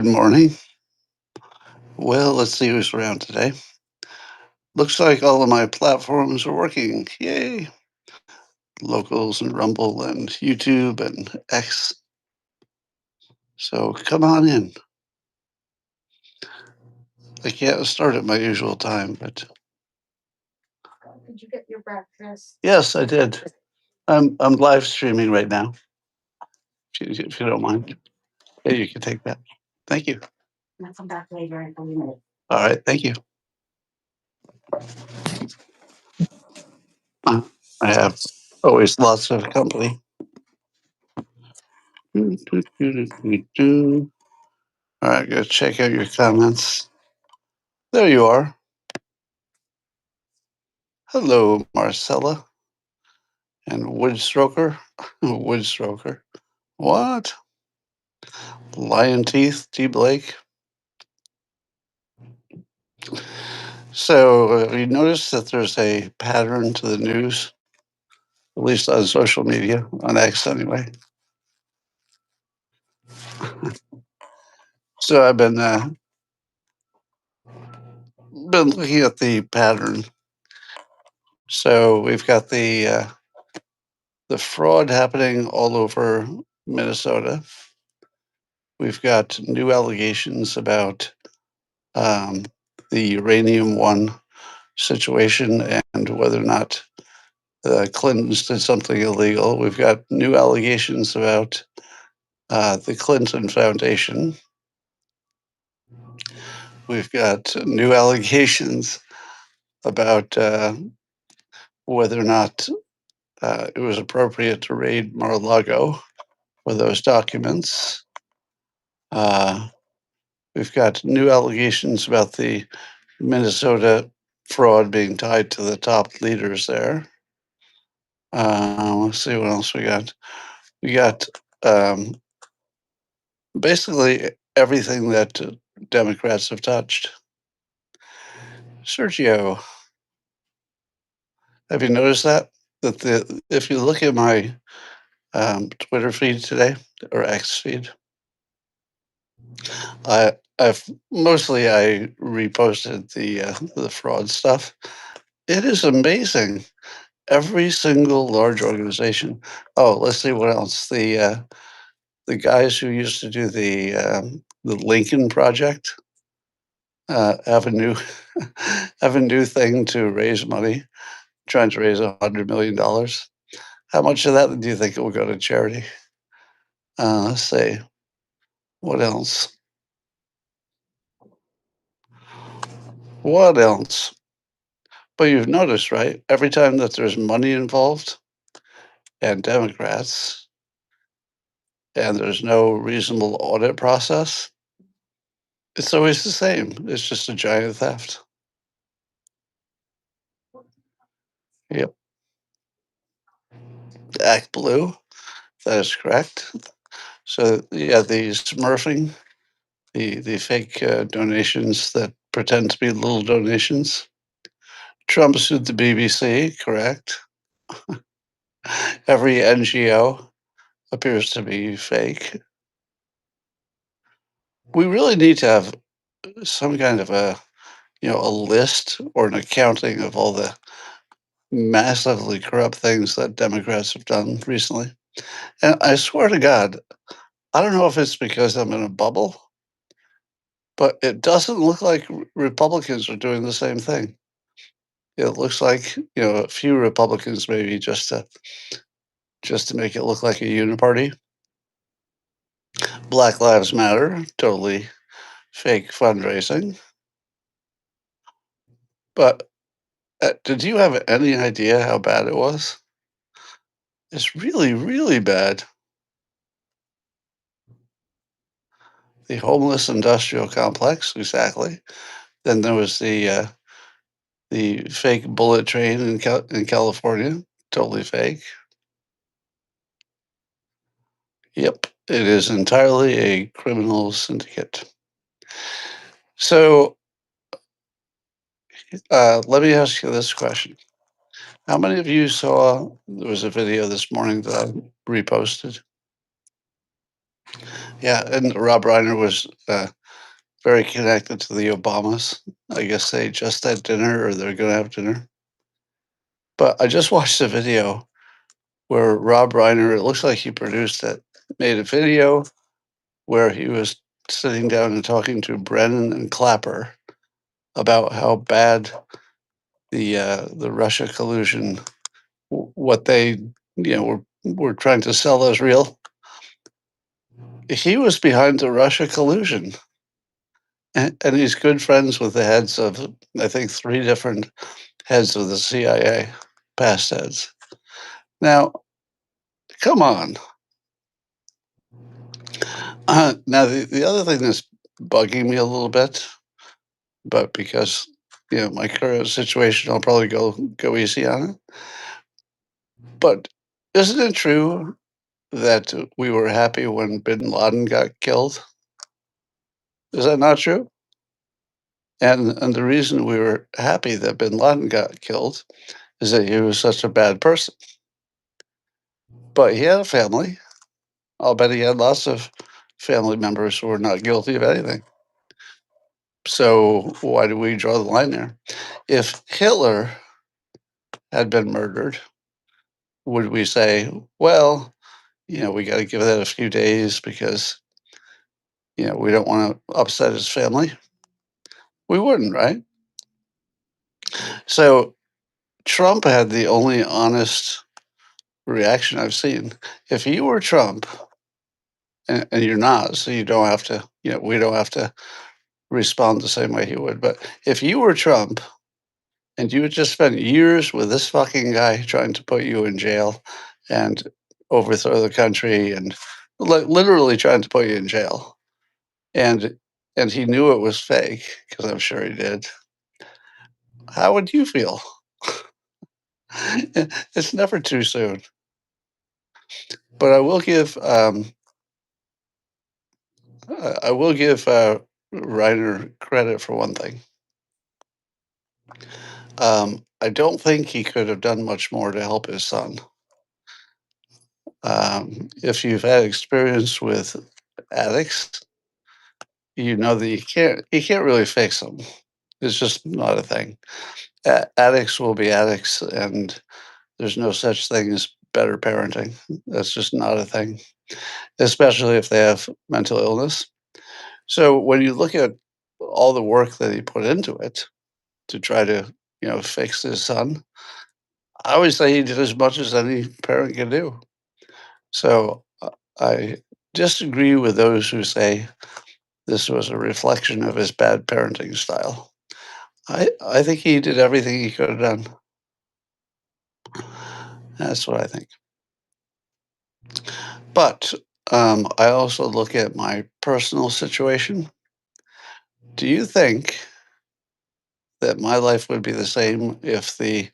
Good morning. Well, let's see who's around today. Looks like all of my platforms are working. Yay. Locals and Rumble and YouTube and X. So come on in. I can't start at my usual time, but Did you get your breakfast? yes, I did. I'm live streaming right now. If you don't mind. Yeah, you can take that. Thank you. I'll come back later in a minute. All right, thank you. Uh, I have always lots of company. All right, go check out your comments. There you are. Hello, Marcella and Woodstroker. Woodstroker. What? Lion Teeth, T. Blake. So you notice that there's a pattern to the news, at least on social media, on X anyway. So I've been looking at the pattern. So we've got the fraud happening all over Minnesota. We've got new allegations about um, the Uranium One situation and whether or not the Clintons did something illegal. We've got new allegations about the Clinton Foundation. We've got new allegations about whether or not it was appropriate to raid Mar-a-Lago for those documents. We've got new allegations about the Minnesota fraud being tied to the top leaders there. Let's see what else we got. We got um, basically everything that Democrats have touched. Sergio, have you noticed that? That if you look at my Twitter feed today or X feed, I reposted the fraud stuff. It is amazing. Every single large organization. Oh, let's see what else. The guys who used to do the Lincoln Project have a new have a new thing to raise money, trying to raise $100 million. How much of that do you think will go to charity? Let's see. What else? What else? But you've noticed, right? Every time that there's money involved and Democrats, and there's no reasonable audit process, it's always the same. It's just a giant theft. Yep. Act Blue. That is correct. So yeah, the smurfing, the fake donations that pretend to be little donations. Trump sued the BBC, correct? Every NGO appears to be fake. We really need to have some kind of a list or an accounting of all the massively corrupt things that Democrats have done recently. And I swear to God, I don't know if it's because I'm in a bubble, but it doesn't look like Republicans are doing the same thing. It looks like a few Republicans maybe just to make it look like a uniparty. Black Lives Matter, totally fake fundraising. But did you have any idea how bad it was? It's really, really bad. The homeless industrial complex, exactly. Then there was the fake bullet train in California, totally fake. Yep, it is entirely a criminal syndicate. So let me ask you this question. How many of you saw there was a video this morning that I reposted? Yeah, and Rob Reiner was very connected to the Obamas. I guess they just had dinner or they're going to have dinner. But I just watched a video where Rob Reiner, it looks like he produced it, made a video where he was sitting down and talking to Brennan and Clapper about how bad the Russia collusion, what they were trying to sell as real. He was behind the Russia collusion, and he's good friends with the heads of I think 3 different heads of the CIA, past heads. Now, come on. Now the other thing that's bugging me a little bit, but because my current situation, I'll probably go easy on it. But isn't it true that we were happy when Bin Laden got killed? Is that not true? And the reason we were happy that Bin Laden got killed is that he was such a bad person. But he had a family. I'll bet he had lots of family members who were not guilty of anything. So why do we draw the line there? If Hitler had been murdered, would we say, well, we got to give that a few days because, we don't want to upset his family? We wouldn't, right? So Trump had the only honest reaction I've seen. If you were Trump, and you're not, so you don't have to, we don't have to respond the same way he would. But if you were Trump and you had just spent years with this fucking guy trying to put you in jail and overthrow the country and literally trying to put you in jail, and he knew it was fake because I'm sure he did. How would you feel? It's never too soon. But I will give Reiner credit for one thing. I don't think he could have done much more to help his son. If you've had experience with addicts, you know that you can't really fix them. It's just not a thing. Addicts will be addicts, and there's no such thing as better parenting. That's just not a thing, especially if they have mental illness. So when you look at all the work that he put into it to try to, fix his son, I always say he did as much as any parent can do. So I disagree with those who say this was a reflection of his bad parenting style. I think he did everything he could have done. That's what I think. But I also look at my personal situation. Do you think that my life would be the same if the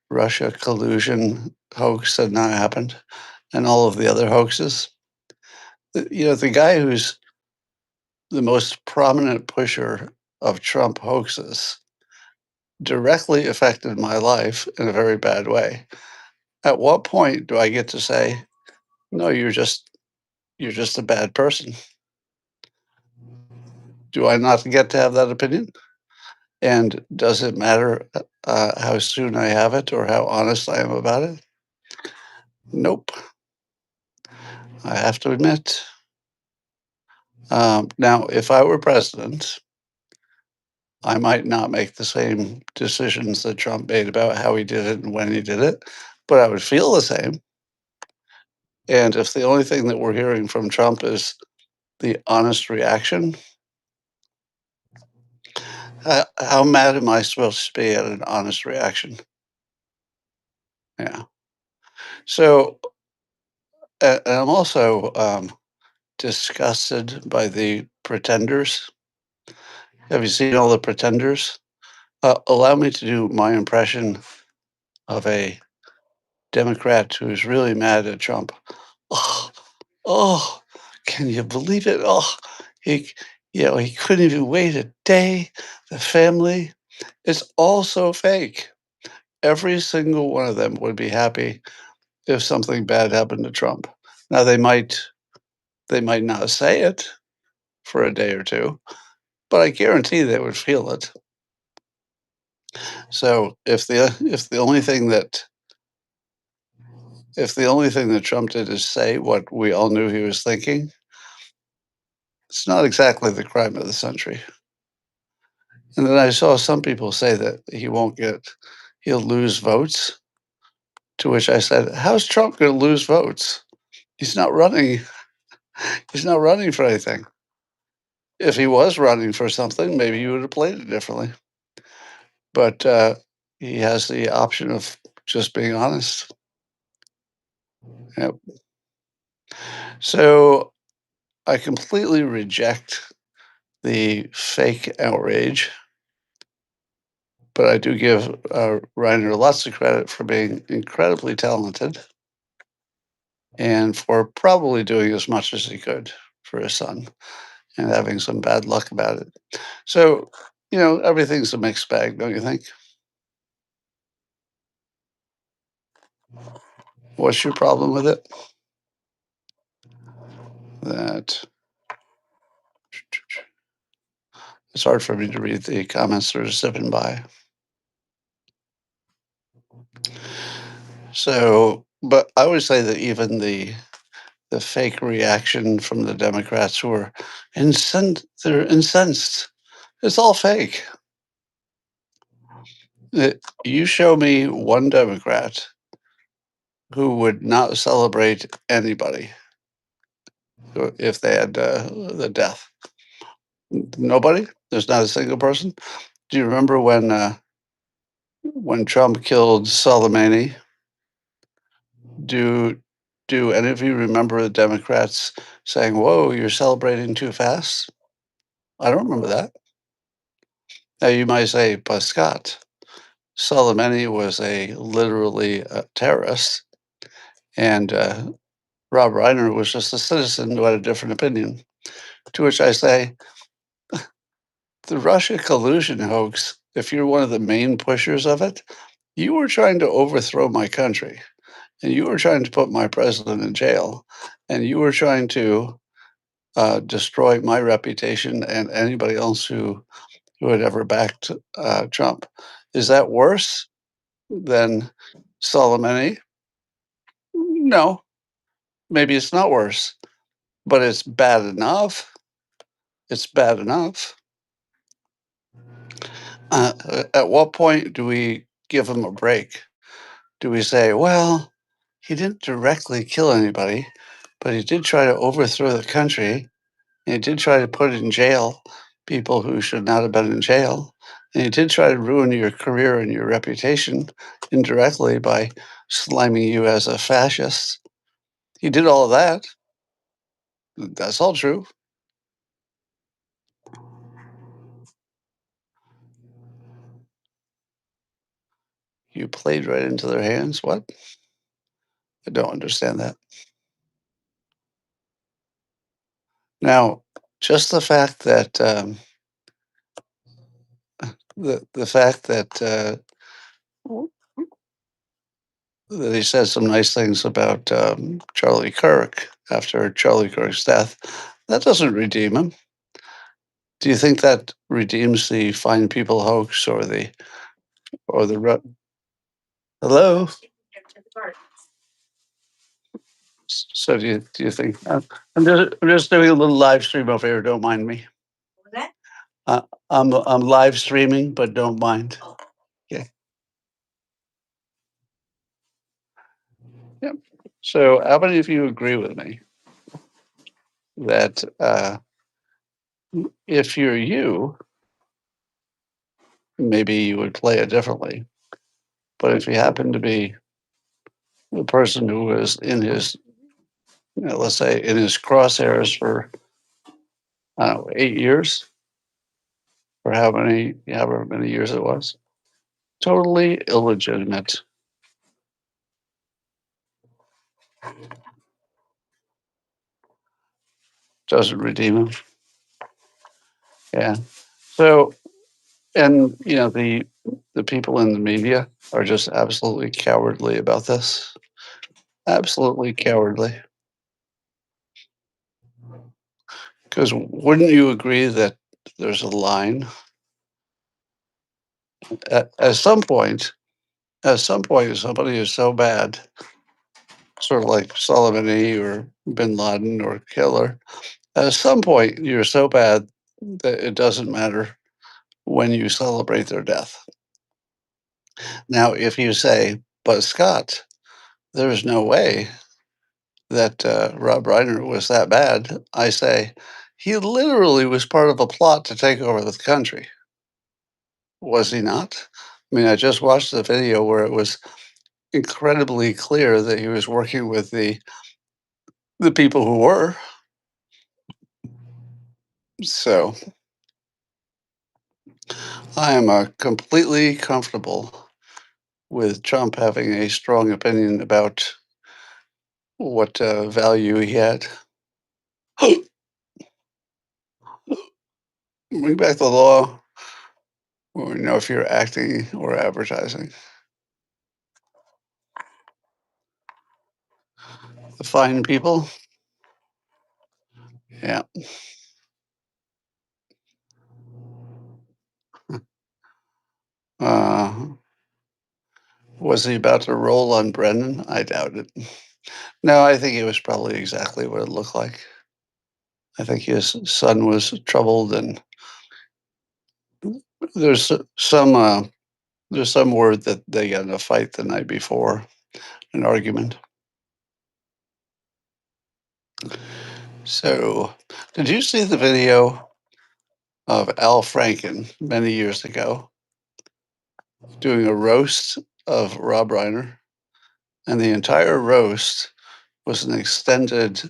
Russia collusion hoax had not happened and all of the other hoaxes? The guy who's the most prominent pusher of Trump hoaxes directly affected my life in a very bad way. At what point do I get to say, no, you're just a bad person? Do I not get to have that opinion? And does it matter how soon I have it or how honest I am about it? Nope. I have to admit. Now, if I were president, I might not make the same decisions that Trump made about how he did it and when he did it, but I would feel the same. And if the only thing that we're hearing from Trump is the honest reaction, how mad am I supposed to be at an honest reaction? Yeah. So, and I'm also disgusted by the pretenders. Have you seen all the pretenders? Allow me to do my impression of a Democrat who's really mad at Trump. Oh, oh, can you believe it? Oh, he, he couldn't even wait a day. The family, it's all so fake. Every single one of them would be happy if something bad happened to Trump. Now they might They might not say it for a day or two, but I guarantee they would feel it. So if the only thing that Trump did is say what we all knew he was thinking, it's not exactly the crime of the century. And then I saw some people say that he'll lose votes. To which I said, how's Trump going to lose votes? He's not running. He's not running for anything. If he was running for something, maybe he would have played it differently. But he has the option of just being honest. Yep. So I completely reject the fake outrage, but I do give Reiner lots of credit for being incredibly talented and for probably doing as much as he could for his son and having some bad luck about it. So, everything's a mixed bag, don't you think? What's your problem with it? That it's hard for me to read the comments that are zipping by. So, but I would say that even the fake reaction from the Democrats who are they're incensed. It's all fake. You show me one Democrat who would not celebrate anybody if they had the death. Nobody. There's not a single person. Do you remember when Trump killed Soleimani? Do do any of you remember the Democrats saying, "Whoa, you're celebrating too fast"? I don't remember that. Now you might say, "But Scott, Soleimani was literally a terrorist, and Rob Reiner was just a citizen who had a different opinion." To which I say, the Russia collusion hoax, if you're one of the main pushers of it, you were trying to overthrow my country, and you were trying to put my president in jail, and you were trying to destroy my reputation and anybody else who had ever backed Trump. Is that worse than Soleimani? No, maybe it's not worse, but it's bad enough. It's bad enough. At what point do we give him a break? Do we say, well, he didn't directly kill anybody, but he did try to overthrow the country, and he did try to put in jail people who should not have been in jail, and he did try to ruin your career and your reputation indirectly by sliming you as a fascist. He did all of that. That's all true. You played right into their hands. What? I don't understand that. Now, just the fact that the fact that he said some nice things about Charlie Kirk after Charlie Kirk's death, that doesn't redeem him. Do you think that redeems the fine people hoax or the hello? So do you think I'm just doing a little live stream over here? Don't mind me. That? I'm live streaming, but don't mind. Okay. Yep. So how many of you agree with me that if you're you, maybe you would play it differently, but if you happen to be the person who was in his, let's say, in his crosshairs for I don't know 8 years or however many years it was, totally illegitimate. Doesn't redeem him. Yeah. So, and the people in the media are just absolutely cowardly about this. Absolutely cowardly. Because wouldn't you agree that there's a line at some point, somebody is so bad, sort of like Soleimani or Bin Laden or Killer. At some point, you're so bad that it doesn't matter when you celebrate their death. Now, if you say, but Scott, there's no way that Rob Reiner was that bad, I say, he literally was part of a plot to take over the country. Was he not? I mean, I just watched the video where it was incredibly clear that he was working with the people who were. So I am completely comfortable with Trump having a strong opinion about what value he had. Bring back the law when we know if you're acting or advertising. The fine people, yeah. Uh, was he about to roll on Brennan? I doubt it. No, I think it was probably exactly what it looked like. I think his son was troubled, and there's some there's some word that they got in a fight the night before, an argument. So, did you see the video of Al Franken many years ago doing a roast of Rob Reiner? And the entire roast was an extended,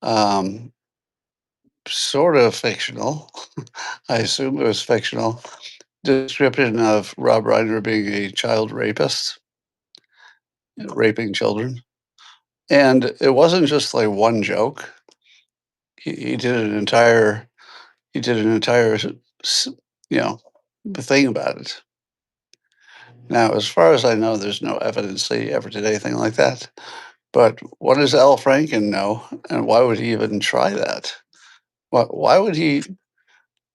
um, sort of fictional, I assume it was fictional, description of Rob Reiner being a child rapist, raping children. And it wasn't just like one joke. He did an entire you know, thing about it. Now, as far as I know, there's no evidence that he ever did anything like that. But what does Al Franken know, and why would he even try that? Why would he?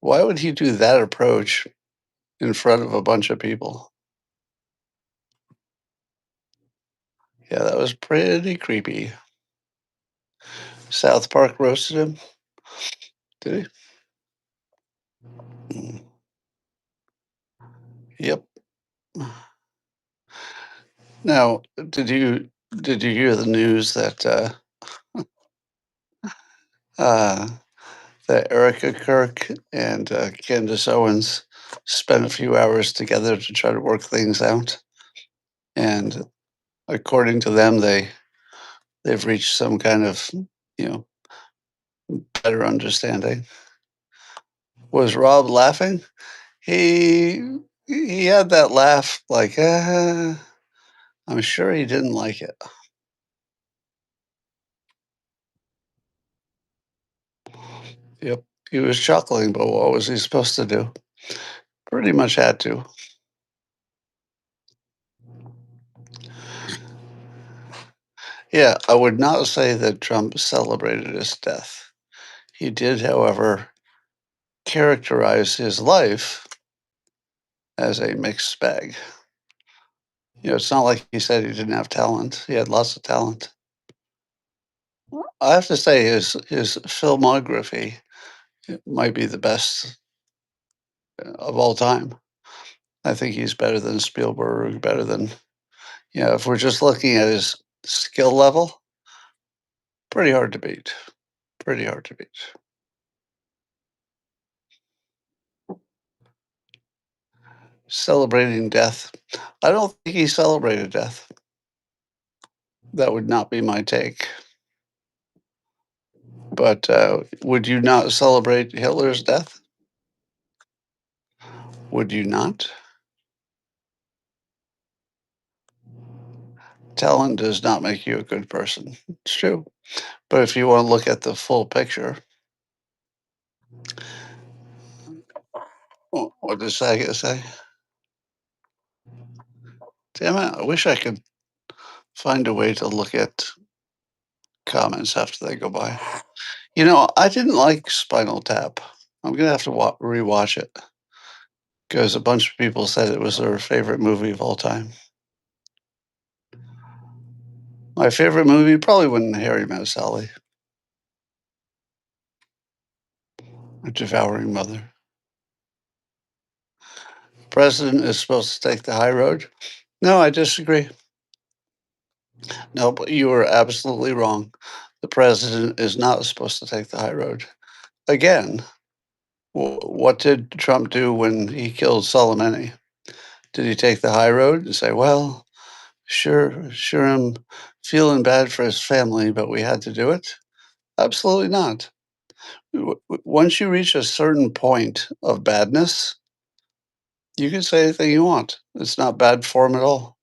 Why would he do that approach in front of a bunch of people? Yeah, that was pretty creepy. South Park roasted him, did he? Yep. Now, did you hear the news that uh, that Erica Kirk and Candace Owens spent a few hours together to try to work things out, and according to them, they've reached some kind of you know better understanding. Was Rob laughing? He he had that laugh like, I'm sure he didn't like it. Yep. He was chuckling, but what was he supposed to do? Pretty much had to. Yeah, I would not say that Trump celebrated his death. He did, however, characterize his life as a mixed bag. It's not like he said he didn't have talent. He had lots of talent. I have to say his filmography might be the best of all time. I think he's better than Spielberg, better than, if we're just looking at his skill level, pretty hard to beat. Pretty hard to beat. Celebrating death. I don't think he celebrated death. That would not be my take. But would you not celebrate Hitler's death? Would you not? Talent does not make you a good person. It's true. But if you want to look at the full picture, what does Saga say? Damn it, I wish I could find a way to look at comments after they go by. I didn't like Spinal Tap. I'm gonna have to rewatch it because a bunch of people said it was their favorite movie of all time. My favorite movie, probably When Harry Met Sally, A Devouring Mother. President is supposed to take the high road. No, I disagree. No, but you are absolutely wrong. The president is not supposed to take the high road. Again, what did Trump do when he killed Soleimani? Did he take the high road and say, "Well, sure, I'm feeling bad for his family, but we had to do it"? Absolutely not. Once you reach a certain point of badness, you can say anything you want. It's not bad form at all.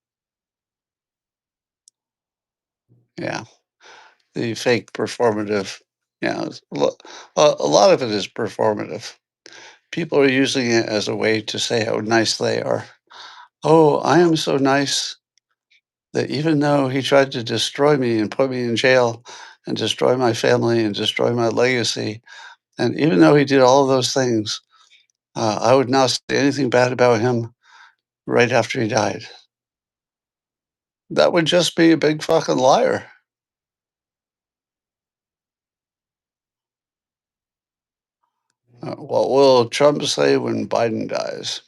Yeah, the fake performative. Yeah, a lot of it is performative. People are using it as a way to say how nice they are. Oh, I am so nice that even though he tried to destroy me and put me in jail and destroy my family and destroy my legacy, and even though he did all of those things, I would not say anything bad about him right after he died. That would just be a big fucking liar. What will Trump say when Biden dies?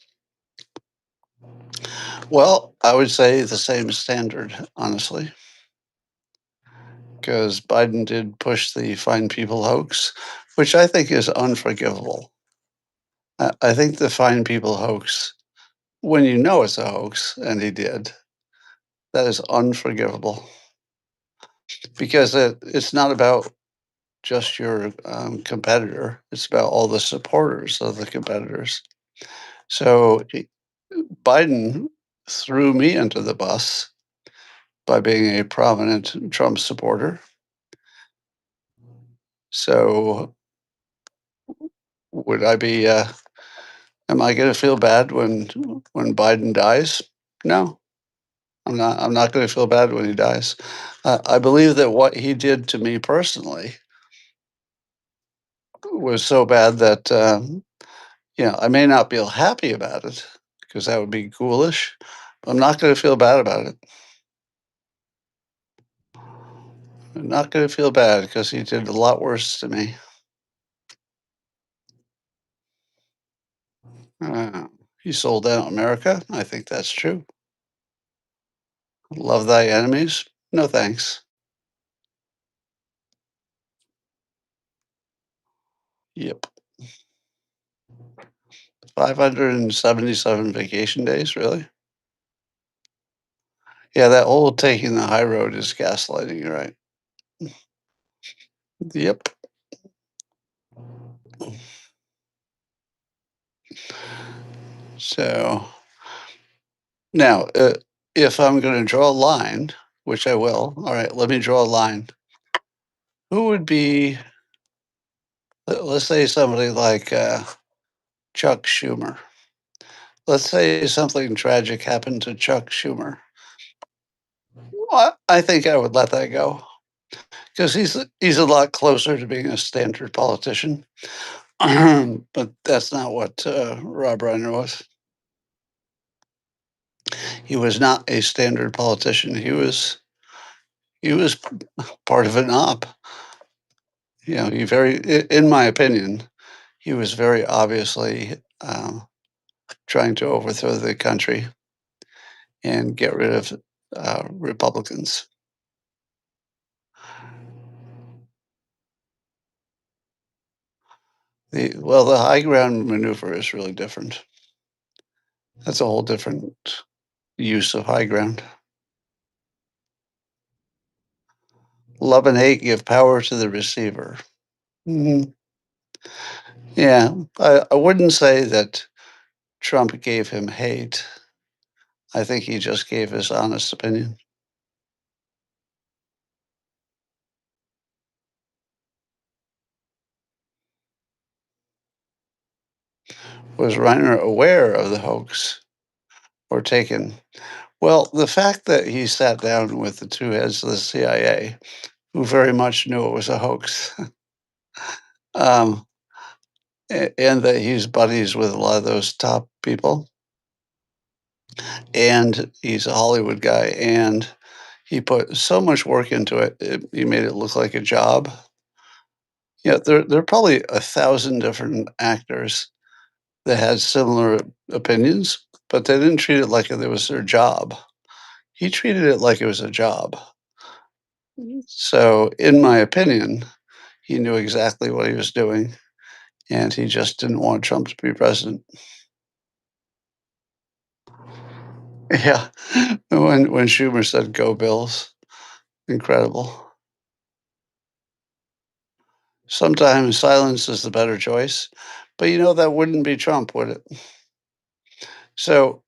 Well, I would say the same standard, honestly, because Biden did push the Fine People hoax, which I think is unforgivable. I think the Fine People hoax, when you know it's a hoax, and he did, that is unforgivable because it's not about just your competitor, it's about all the supporters of the competitors. So Biden threw me under the bus by being a prominent Trump supporter. So would I be? Am I going to feel bad when Biden dies? No, I'm not. I'm not going to feel bad when he dies. I believe that what he did to me personally was so bad that I may not feel happy about it because that would be ghoulish. I'm not going to feel bad about it. I'm not going to feel bad because he did a lot worse to me. Uh, he sold out America. I think that's true. Love thy enemies. No thanks. Yep. 577 vacation days, really? Yeah, that whole taking the high road is gaslighting, you're right. Yep. So now, if I'm going to draw a line, which I will, all right, let me draw a line. Who would be, let's say somebody like Chuck Schumer. Let's say something tragic happened to Chuck Schumer. Well, I think I would let that go because he's a lot closer to being a standard politician. But that's not what Rob Reiner was. He was not a standard politician. He was part of an op. In my opinion, he was very obviously trying to overthrow the country and get rid of Republicans. The high ground maneuver is really different. That's a whole different use of high ground. Love and hate give power to the receiver. Mhm. Yeah, I wouldn't say that Trump gave him hate. I think he just gave his honest opinion. Was Reiner aware of the hoax or taken? Well, the fact that he sat down with the two heads of the CIA, who very much knew it was a hoax, um, and that he's buddies with a lot of those top people, and he's a Hollywood guy, and he put so much work into it, he made it look like a job. Yeah, there are probably 1,000 different actors that had similar opinions, but they didn't treat it like it was their job. He treated it like it was a job. So, in my opinion, he knew exactly what he was doing, and he just didn't want Trump to be president. Yeah. When Schumer said, "Go Bills," incredible. Sometimes silence is the better choice, but, that wouldn't be Trump, would it? So,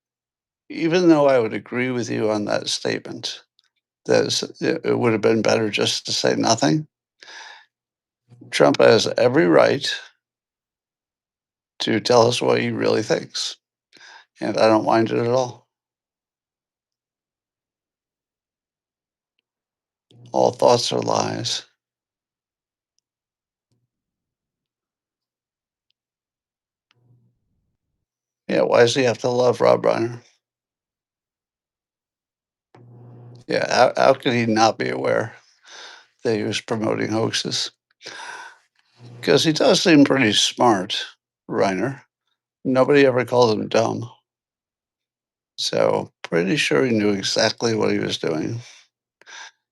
even though I would agree with you on that statement, that it would have been better just to say nothing, Trump has every right to tell us what he really thinks, and I don't mind it at all. All thoughts are lies. Yeah, why does he have to love Rob Reiner? Yeah, how could he not be aware that he was promoting hoaxes? Because he does seem pretty smart, Reiner. Nobody ever called him dumb. So, pretty sure he knew exactly what he was doing.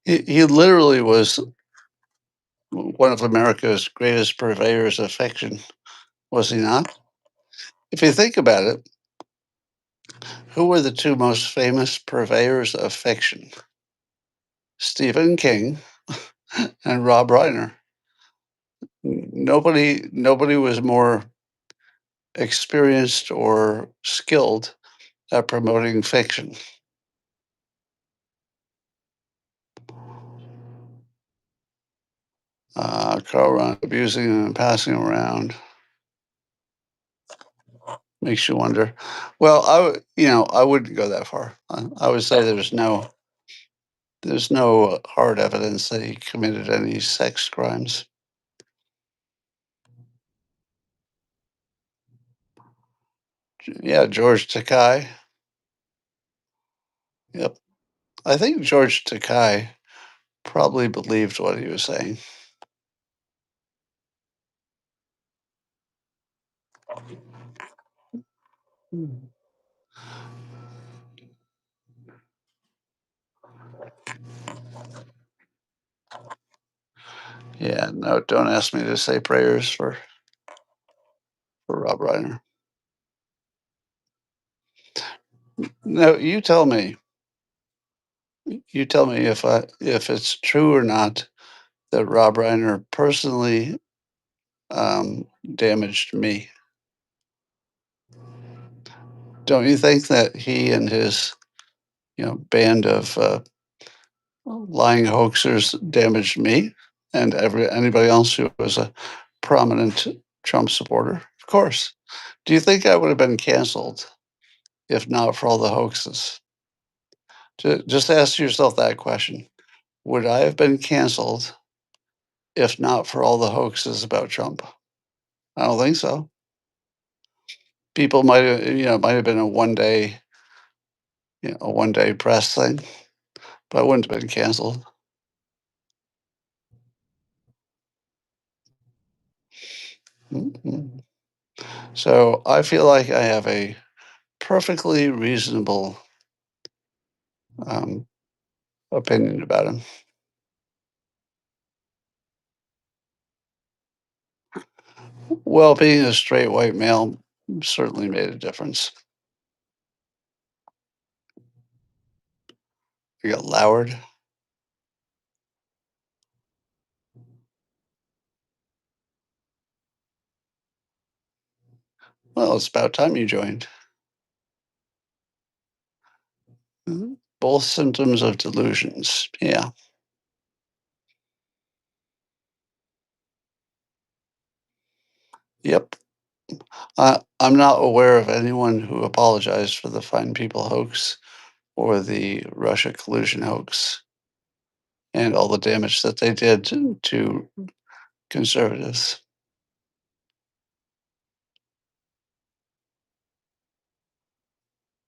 He literally was one of America's greatest purveyors of fiction, was he not? If you think about it, who were the two most famous purveyors of fiction? Stephen King and Rob Reiner. Nobody was more experienced or skilled at promoting fiction. Carl Ron abusing and passing around makes you wonder. Well, I wouldn't go that far. I would say there's no hard evidence that he committed any sex crimes. Yeah, George Takai. Yep. I think George Takai probably believed what he was saying. Mm. Yeah, no, don't ask me to say prayers for Rob Reiner. No, you tell me if it's true or not that Rob Reiner personally damaged me. Don't you think that he and his band of lying hoaxers damaged me and anybody else who was a prominent Trump supporter? Of course. Do you think I would have been canceled if not for all the hoaxes? Just ask yourself that question. Would I have been canceled if not for all the hoaxes about Trump? I don't think so. People might have been a one day press thing, but I wouldn't have been canceled. Mhm. So I feel like I have a perfectly reasonable um, opinion about him. Well, being a straight white male certainly made a difference. I got lowered. Well, it's about time you joined. Mhm. Both symptoms of delusions. Yeah. Yep. I'm not aware of anyone who apologized for the Fine People hoax or the Russia collusion hoax and all the damage that they did to conservatives.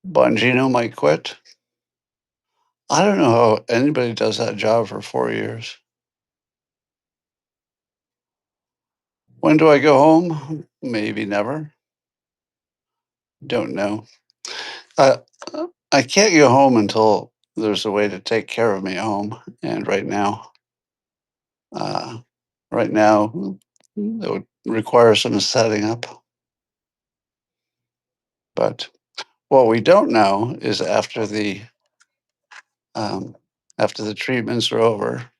Bongino might quit. I don't know how anybody does that job for 4 years. When do I go home? Maybe never. Don't know. Uh, I can't go home until there's a way to take care of me at home, and uh, right now, it would require some setting up. But what we don't know is um, after the treatments are over,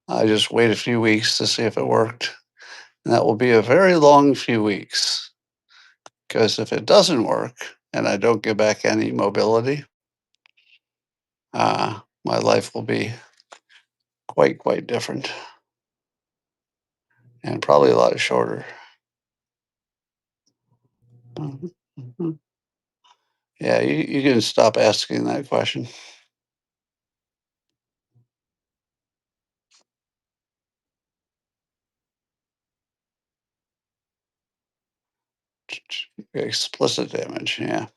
I just wait a few weeks to see if it worked, and that will be a very long few weeks. Because if it doesn't work and I don't get back any mobility, my life will be quite different and probably a lot shorter. Mhm, mhm. Yeah, you can stop asking that question. Explicit damage, yeah.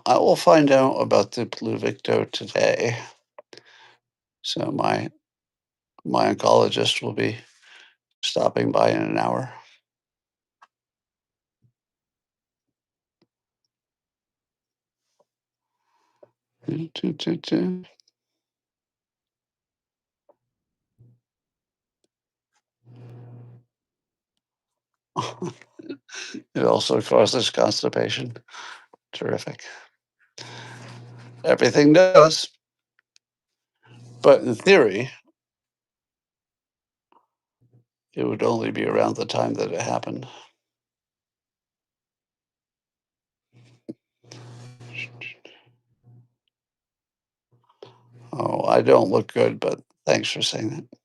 I will find out about the Pluvicto today. So my oncologist will be stopping by in an hour. It also causes constipation. Terrific. Everything does. But in theory, it would only be around the time that it happened. Oh, I don't look good, but thanks for saying that.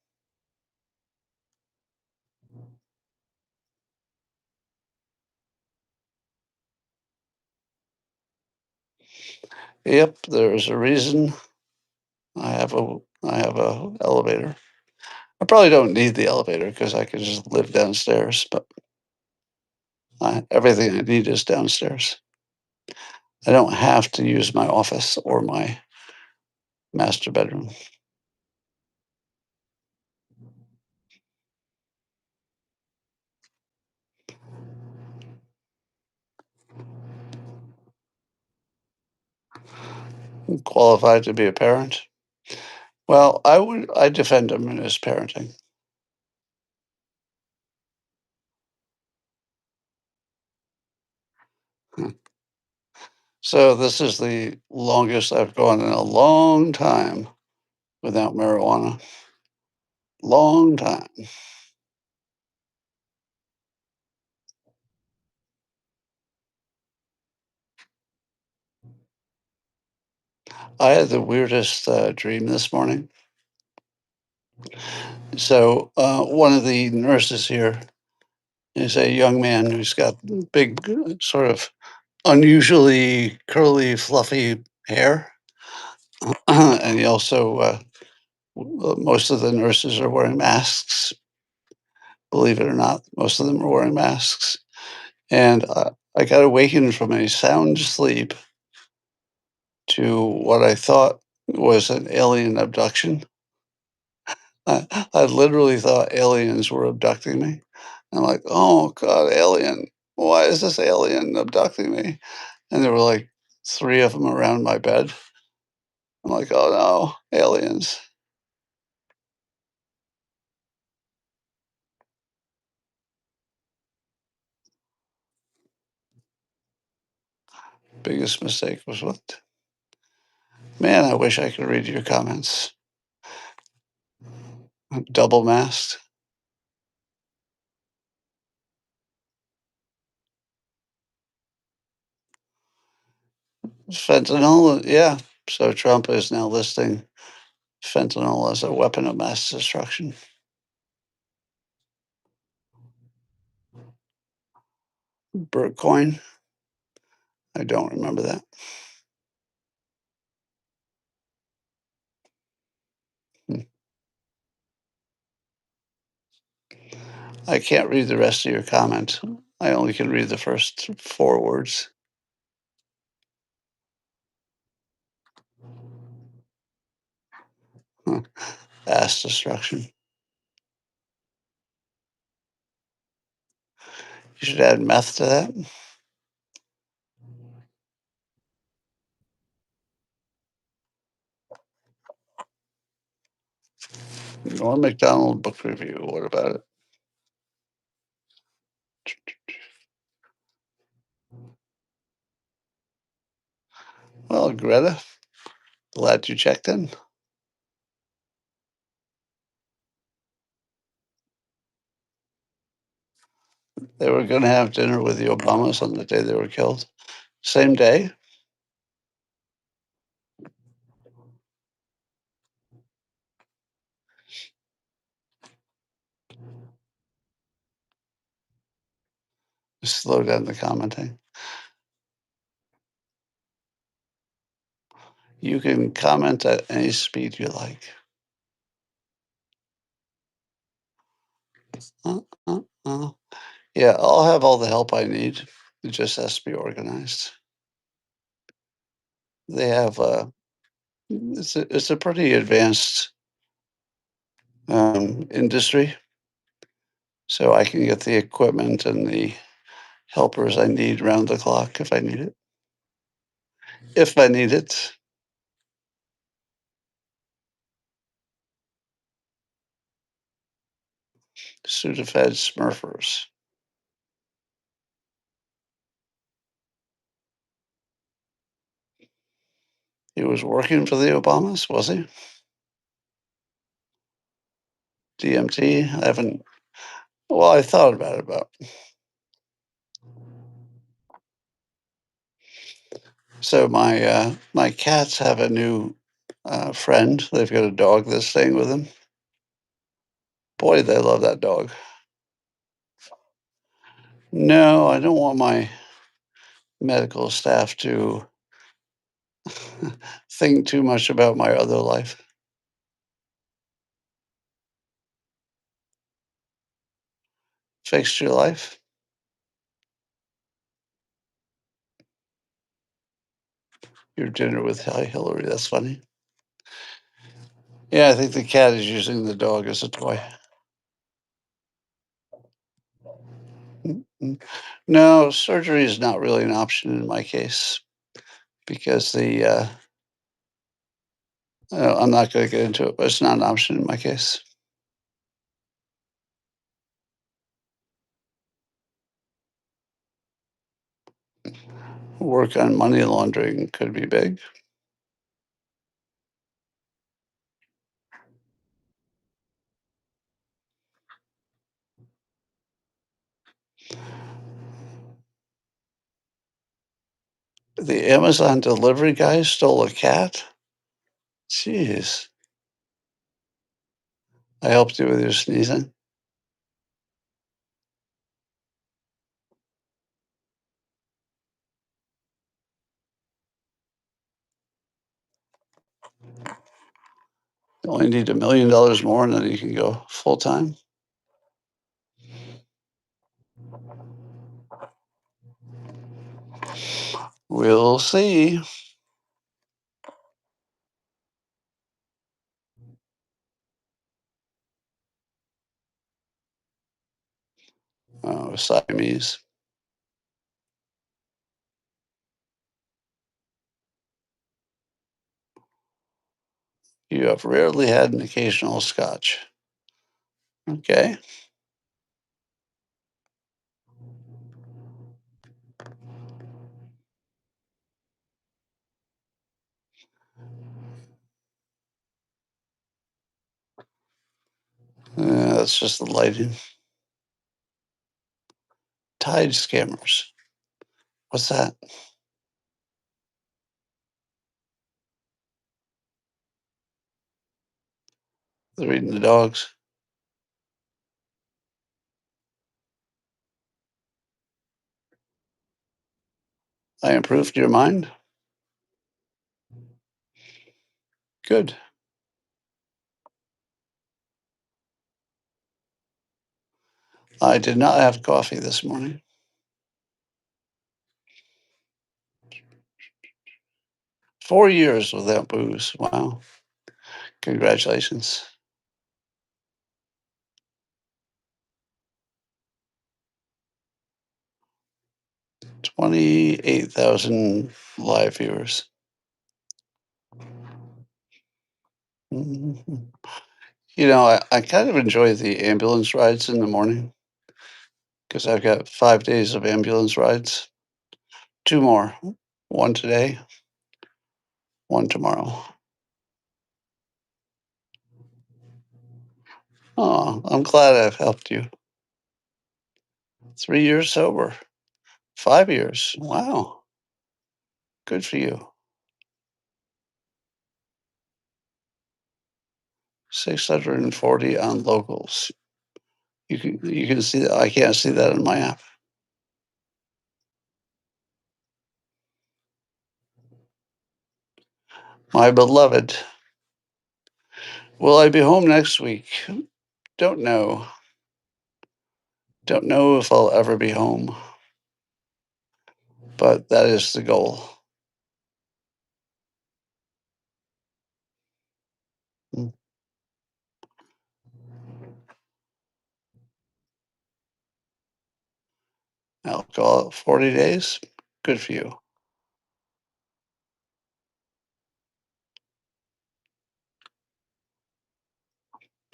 Yep, there's a reason I have a elevator. I probably don't need the elevator because I could just live downstairs, but everything I need is downstairs. I don't have to use my office or my master bedroom. I'm qualified to be a parent. Well, I defend him in his parenting. So this is the longest I've gone in a long time without marijuana. Long time. I had the weirdest dream this morning. So one of the nurses here is a young man who's got big, sort of unusually curly, fluffy hair, and he also most of the nurses are wearing masks. Believe it or not, most of them are wearing masks. And I got awakened from a sound sleep to what I thought was an alien abduction. I literally thought aliens were abducting me. I'm like, oh God, alien. Why is this alien abducting me? And there were like three of them around my bed. I'm like, oh no, aliens. Biggest mistake was what? Man, I wish I could read your comments. Double masked. Fentanyl, yeah. So Trump is now listing fentanyl as a weapon of mass destruction. Bitcoin, I don't remember that. Hmm. I can't read the rest of your comment. I only can read the first 4 words. Huh. Ass destruction. You should add meth to that. Norm Macdonald book review. What about it? Well, Greta, glad you checked in. They were going to have dinner with the Obamas on the day they were killed. Same day. Slow down the commenting. You can comment at any speed you like. Uh, uh, uh. Yeah, I'll have all the help I need. It just has to be organized. They have it's a pretty advanced industry, so I can get the equipment and the helpers I need round the clock if I need it. If I need it. Sudafed Smurfers. He was working for the Obamas, was he? DMT? I haven't. Well, I thought about it, but so my cats have a new friend. They've got a dog that's staying with them. Boy, they love that dog. No, I don't want my medical staff to think too much about my other life. Fixed your life? Your dinner with Hillary. That's funny. Yeah, I think the cat is using the dog as a toy. Mm-mm. No, surgery is not really an option in my case because I'm not going to get into it, but it's not an option in my case. Work on money laundering could be big. The Amazon delivery guy stole a cat? Jeez. I helped you with your sneezing. You only need $1 million more and then you can go full time. We'll see. Oh, Siamese. You have rarely had an occasional scotch. Okay. That's just the lighting. Tide scammers. What's that? They're eating the dogs. I improved your mind? Good. I did not have coffee this morning. 4 years without booze. Wow. Congratulations. 28,000 live viewers. Mhm. I kind of enjoy the ambulance rides in the morning because I've got 5 days of ambulance rides. Two more. One today, one tomorrow. Oh, I'm glad I've helped you. 3 years sober. 5 years. Wow. Good for you. 640 on locals. You can see that. I can't see that in my app. My beloved. Will I be home next week? Don't know. Don't know if I'll ever be home, but that is the goal. Mm. I'll call it 40 days. Good for you.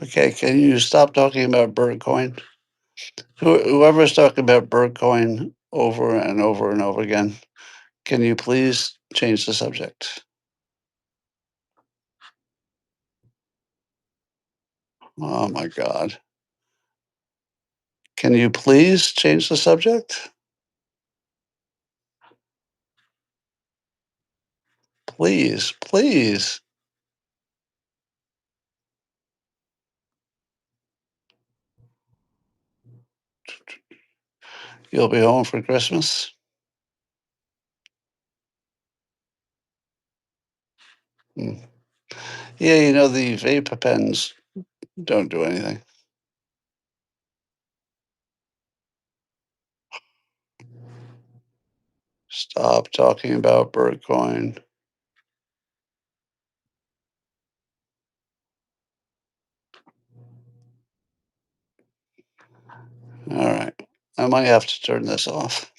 Okay, can you stop talking about Bitcoin? Whoever's talking about Bitcoin over and over and over again, can you please change the subject? Oh my God. Can you please change the subject? Please, please. You'll be home for Christmas? Hmm. Yeah, the vape pens don't do anything. Stop talking about Bitcoin. All right. I might have to turn this off.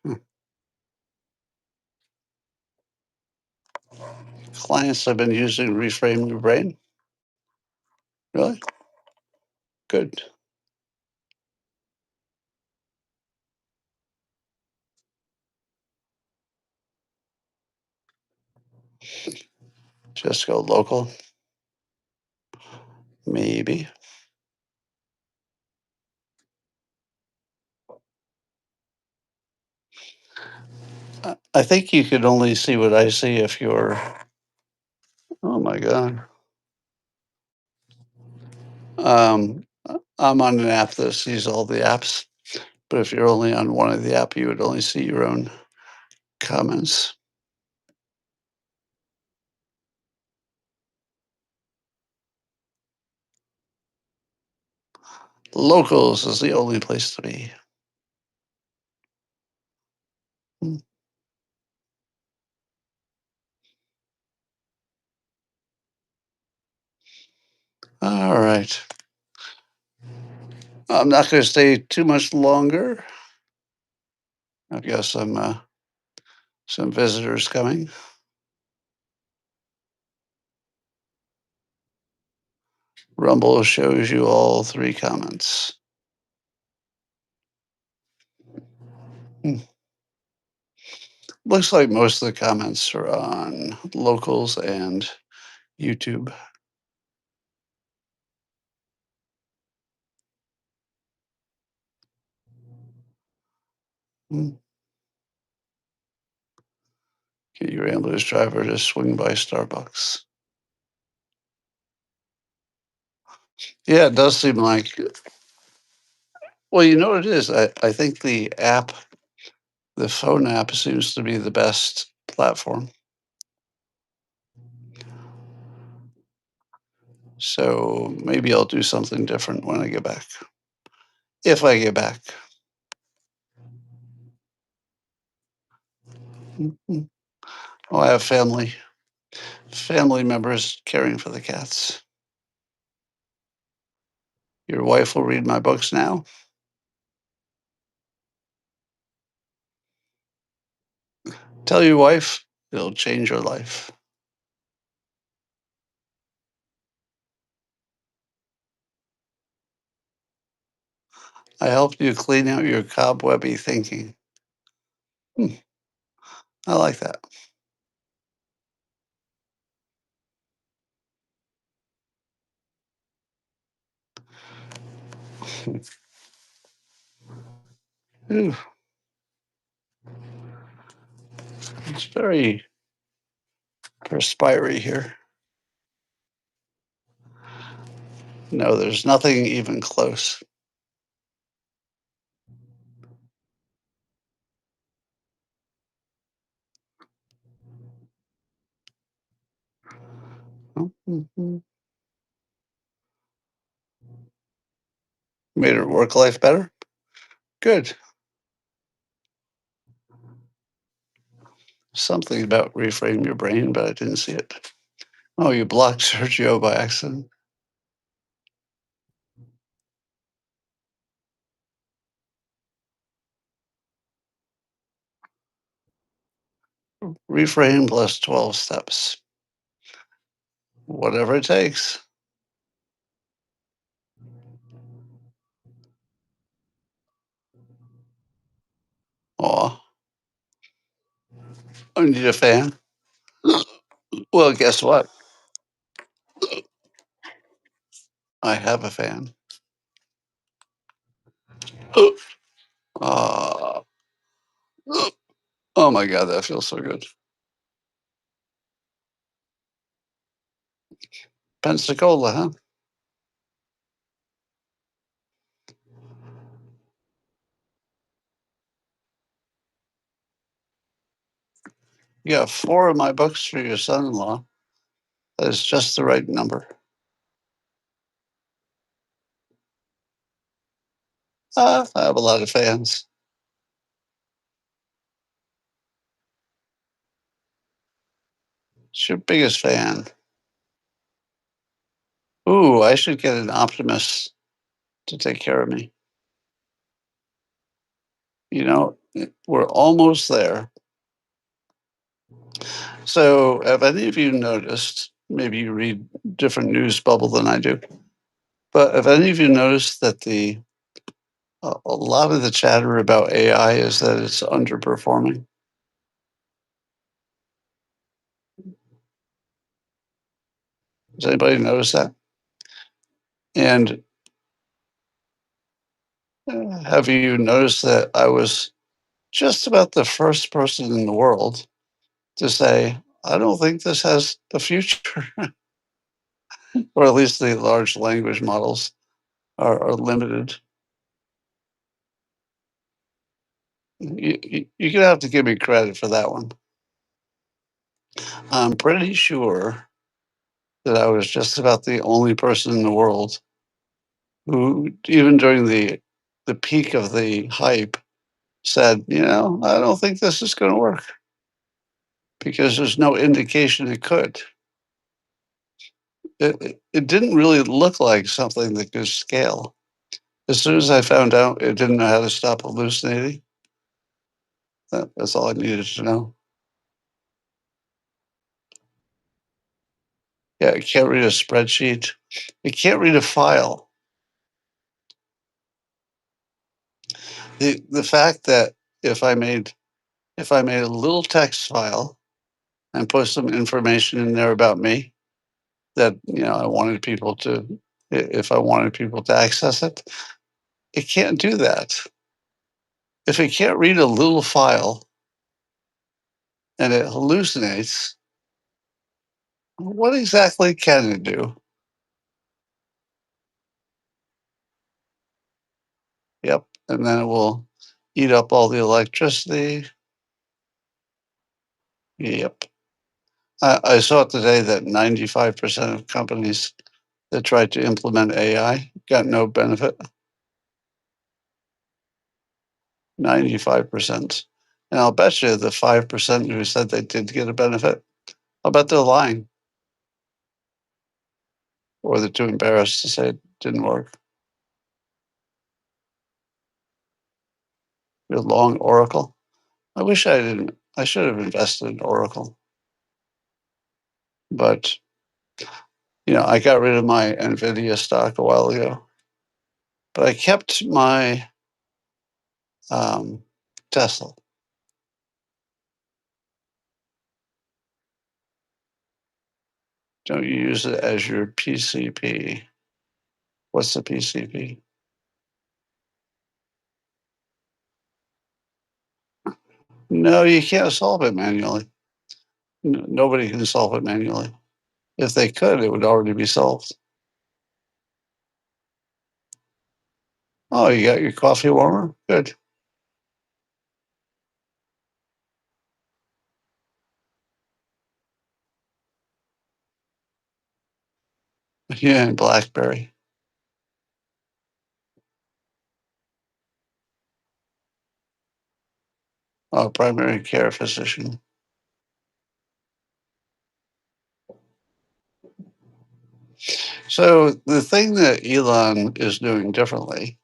Hmm. Clients have been using Reframe Your Brain. Really? Good. Just go local. Maybe. I think you could only see what I see if you're. Oh my God. I'm on an app that sees all the apps, but if you're only on one of the app, you would only see your own comments. Locals is the only place to be. Hmm. All right. I'm not going to stay too much longer. I've got some visitors coming. Rumble shows you all three comments. Hmm. Looks like most of the comments are on locals and YouTube. Hmm. Get your ambulance driver to swing by Starbucks. Yeah, it does seem like. Well, you know what it is? I think the phone app seems to be the best platform. So maybe I'll do something different when I get back. if I get back. Mhm. Oh, I have family members caring for the cats. Your wife will read my books now. Tell your wife it'll change your life. I helped you clean out your cobwebby thinking. Hmm, I like that. Ooh, it's very perspiry here. No, there's nothing even close. Mhm. Made her work life better? Good. Something about reframe your brain, but I didn't see it. Oh, you blocked Sergio by accident. Reframe plus 12 steps. Whatever it takes. Aw, I need a fan. Well, guess what? I have a fan. Uh, oh my God, that feels so good. Pensacola, huh? You got four of my books for your son in law. That is just the right number. I have a lot of fans. It's your biggest fan. Ooh, I should get an optimist to take care of me. We're almost there. So, have any of you noticed? Maybe you read different news bubble than I do, but have any of you noticed that a lot of the chatter about AI is that it's underperforming? Does anybody notice that? And have you noticed that I was just about the first person in the world to say, I don't think this has a future, or at least the large language models are limited. You're going to have to give me credit for that one. I'm pretty sure that I was just about the only person in the world who, even during the peak of the hype, said, I don't think this is going to work because there's no indication it could. It didn't really look like something that could scale. As soon as I found out it didn't know how to stop hallucinating, that's all I needed to know. Yeah, it can't read a spreadsheet. It can't read a file. The fact that if I made if I made a little text file and put some information in there about me that I wanted people to, if I wanted people to access it, it can't do that. If it can't read a little file and it hallucinates, what exactly can it do? Yep. And then it will eat up all the electricity. Yep. I saw today that 95% of companies that tried to implement AI got no benefit. 95%. And I'll bet you the 5% who said they did get a benefit, I'll bet they're lying or they're too embarrassed to say it didn't work. Your long Oracle. I wish I didn't. I should have invested in Oracle, but I got rid of my Nvidia stock a while ago, but I kept my Tesla. Don't you use it as your PCP? What's the PCP? No, you can't solve it manually. Nobody can solve it manually. If they could, it would already be solved. Oh, you got your coffee warmer? Good. Yeah, and BlackBerry. Oh, primary care physician. So the thing that Elon is doing differently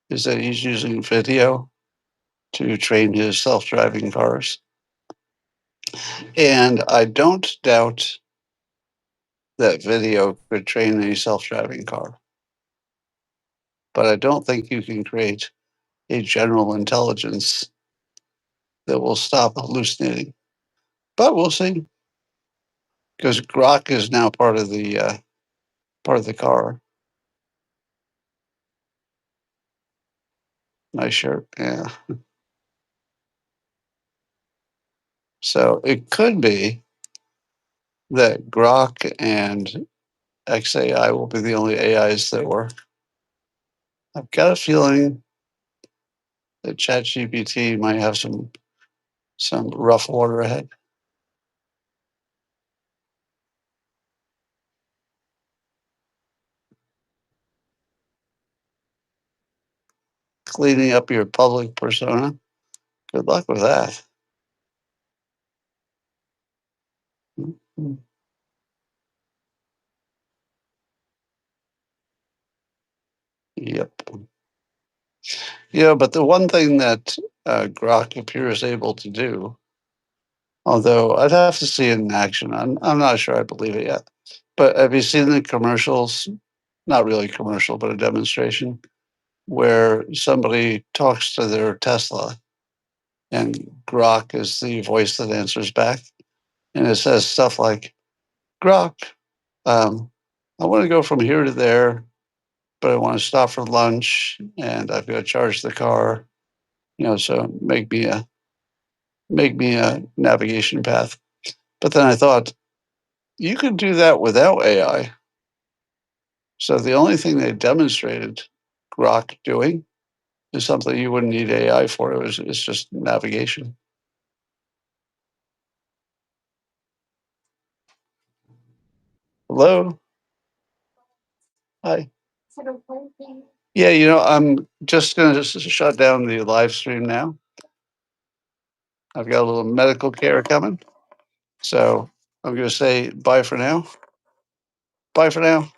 is that he's using video to train his self-driving cars. And I don't doubt that video could train a self-driving car, but I don't think you can create a general intelligence that will stop hallucinating. But we'll see, because Grok is now part of the car. Nice shirt, yeah. So it could be that Grok and XAI will be the only AIs that work. I've got a feeling that ChatGPT might have some rough water ahead. Cleaning up your public persona. Good luck with that. Mhm. Yep. But the one thing that Grok appears able to do, although I'd have to see it in action, I'm not sure I believe it yet. But have you seen the commercials? Not really commercial, but a demonstration where somebody talks to their Tesla and Grok is the voice that answers back. And it says stuff like, Grok, I want to go from here to there, but I want to stop for lunch and I've got to charge the car, so make me a navigation path. But then I thought, you could do that without AI. So the only thing they demonstrated Grok doing is something you wouldn't need AI for. It's just navigation. Hello? Hi. Yeah, I'm just going to shut down the live stream now. I've got a little medical care coming. So I'm going to say bye for now. Bye for now.